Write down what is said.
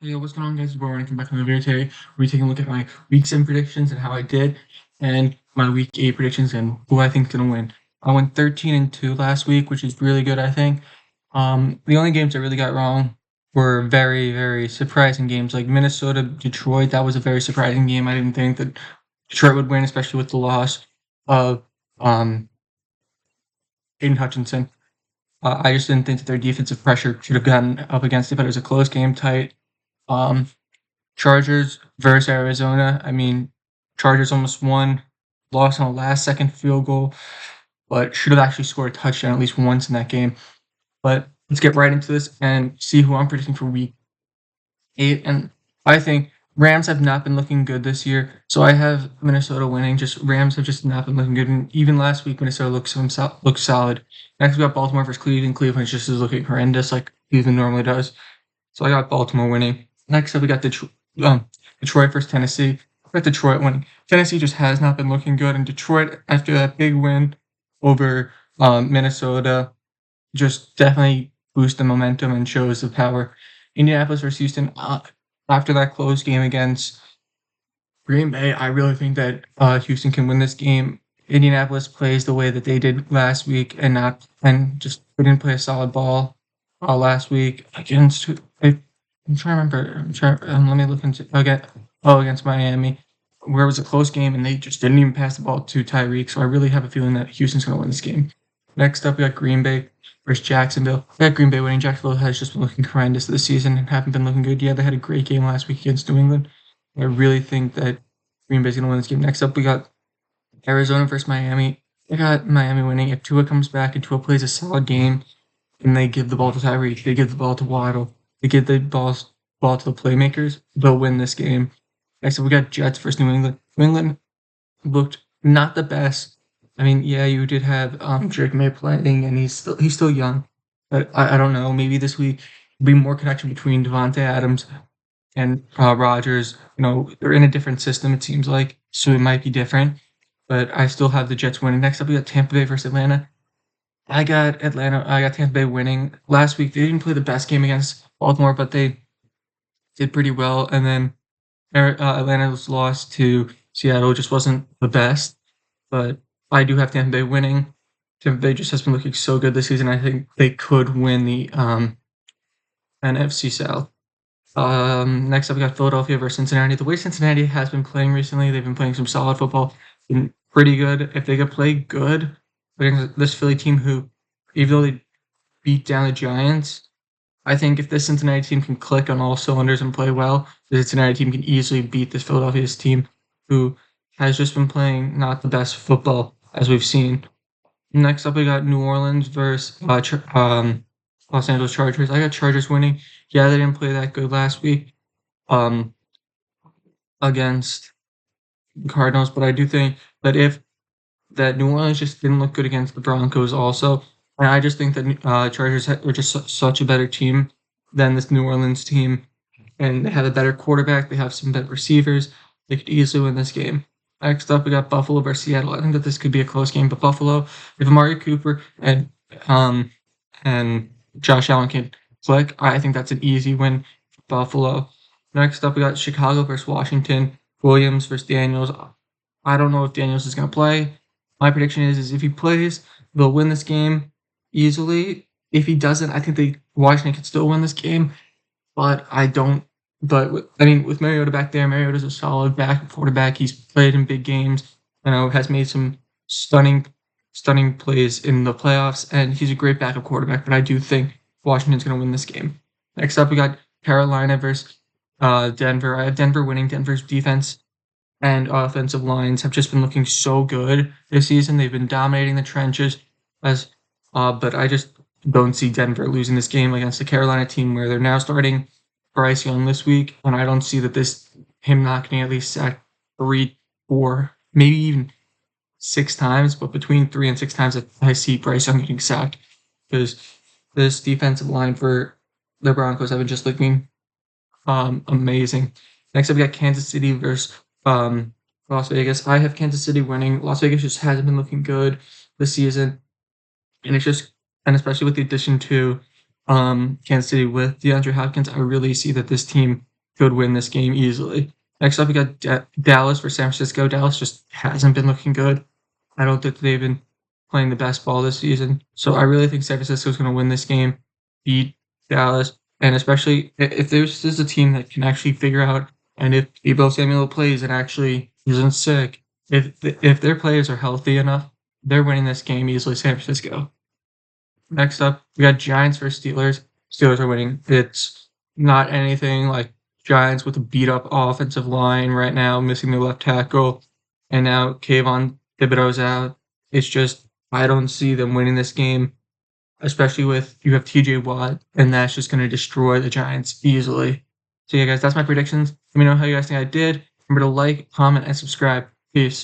Hey, what's going on, guys? It's Warren. Come back on the video today. We're taking a look at my week 7 predictions and how I did, and my week 8 predictions and who I think is going to win. I went 13-2 last week, which is really good, I think. The only games I really got wrong were very, very surprising games, like Minnesota, Detroit. That was a very surprising game. I didn't think that Detroit would win, especially with the loss of um, Aiden Hutchinson. I just didn't think that their defensive pressure should have gotten up against it, but it was a close game, tight. Um, Chargers versus Arizona. I mean, Chargers almost won, lost on a last-second field goal, but should have actually scored a touchdown at least once in that game. But let's get right into this and see who I'm predicting for week 8. And I think Rams have not been looking good this year, so I have Minnesota winning. Just Rams have just not been looking good, and even last week Minnesota looks solid. Next we got Baltimore versus Cleveland. Cleveland just is looking horrendous like Cleveland normally does. So I got Baltimore winning. Next up, we got Detroit versus Tennessee. I got Detroit winning. Tennessee just has not been looking good, and Detroit, after that big win over Minnesota, just definitely boosts the momentum and shows the power. Indianapolis versus Houston. After that close game against Green Bay, I really think that Houston can win this game. Indianapolis plays the way that they did last week, and just didn't play a solid ball last week against. I'm trying to remember. Let me look into against Miami, where it was a close game and they just didn't even pass the ball to Tyreek. So I really have a feeling that Houston's going to win this game. Next up, we got Green Bay versus Jacksonville. I got Green Bay winning. Jacksonville has just been looking horrendous this season and haven't been looking good. Yeah, they had a great game last week against New England. I really think that Green Bay's going to win this game. Next up, we got Arizona versus Miami. I got Miami winning. If Tua comes back and Tua plays a solid game, and they give the ball to Tyreek, they give the ball to Waddle, they give the ball to the playmakers, they'll win this game. Next up, we got Jets versus New England. New England looked not the best. I mean, yeah, you did have Drake May playing, and he's still young, but I don't know. Maybe this week will be more connection between Devontae Adams and Rodgers. They're in a different system, it seems like, so it might be different. But I still have the Jets winning. Next up, we got Tampa Bay versus Atlanta. I got Tampa Bay winning. Last week, they didn't play the best game against Baltimore, but they did pretty well. And then Atlanta's loss to Seattle just wasn't the best. But I do have Tampa Bay winning. Tampa Bay just has been looking so good this season. I think they could win the NFC South. Next up, we got Philadelphia versus Cincinnati. The way Cincinnati has been playing recently, they've been playing some solid football, been pretty good. If they could play good against this Philly team, who, even though they beat down the Giants, I think if this Cincinnati team can click on all cylinders and play well, the Cincinnati team can easily beat this Philadelphia's team, who has just been playing not the best football as we've seen. Next up, we got New Orleans versus Los Angeles Chargers. I got Chargers winning. Yeah, they didn't play that good last week against the Cardinals, but I do think that New Orleans just didn't look good against the Broncos also. And I just think that Chargers are just such a better team than this New Orleans team. And they have a better quarterback. They have some better receivers. They could easily win this game. Next up, we got Buffalo versus Seattle. I think that this could be a close game, but Buffalo, if Amari Cooper and Josh Allen can click, I think that's an easy win for Buffalo. Next up, we got Chicago versus Washington. Williams versus Daniels. I don't know if Daniels is going to play. My prediction is if he plays, they'll win this game easily. If he doesn't, I think Washington can still win this game, but I don't. But with Mariota back there, Mariota's a solid backup quarterback. He's played in big games. Has made some stunning plays in the playoffs, and he's a great backup quarterback. But I do think Washington's going to win this game. Next up, we got Carolina versus Denver. I have Denver winning. Denver's defense and offensive lines have just been looking so good this season. They've been dominating the trenches, but I just don't see Denver losing this game against the Carolina team, where they're now starting Bryce Young this week, and I don't see that him not getting at least sacked 3, 4, maybe even 6 times, but between 3 and 6 times I see Bryce Young getting sacked, because this defensive line for the Broncos have been just looking amazing. Next up, we got Kansas City versus Las Vegas. I have Kansas City winning. Las Vegas just hasn't been looking good this season, and especially with the addition to Kansas City with DeAndre Hopkins, I really see that this team could win this game easily. Next up, we got Dallas for San Francisco. Dallas just hasn't been looking good. I don't think they've been playing the best ball this season. So I really think San Francisco is going to win this game, beat Dallas, and especially if this is a team that can actually figure out, and if Deebo Samuel plays and actually isn't sick, if their players are healthy enough, they're winning this game easily. San Francisco. Next up, we got Giants versus Steelers. Steelers are winning. It's not anything like Giants with a beat up offensive line right now, missing their left tackle, and now Kayvon Thibodeau's out. It's just I don't see them winning this game, especially with you have TJ Watt, and that's just going to destroy the Giants easily. So yeah, guys, that's my predictions. Let me know how you guys think I did. Remember to like, comment, and subscribe. Peace.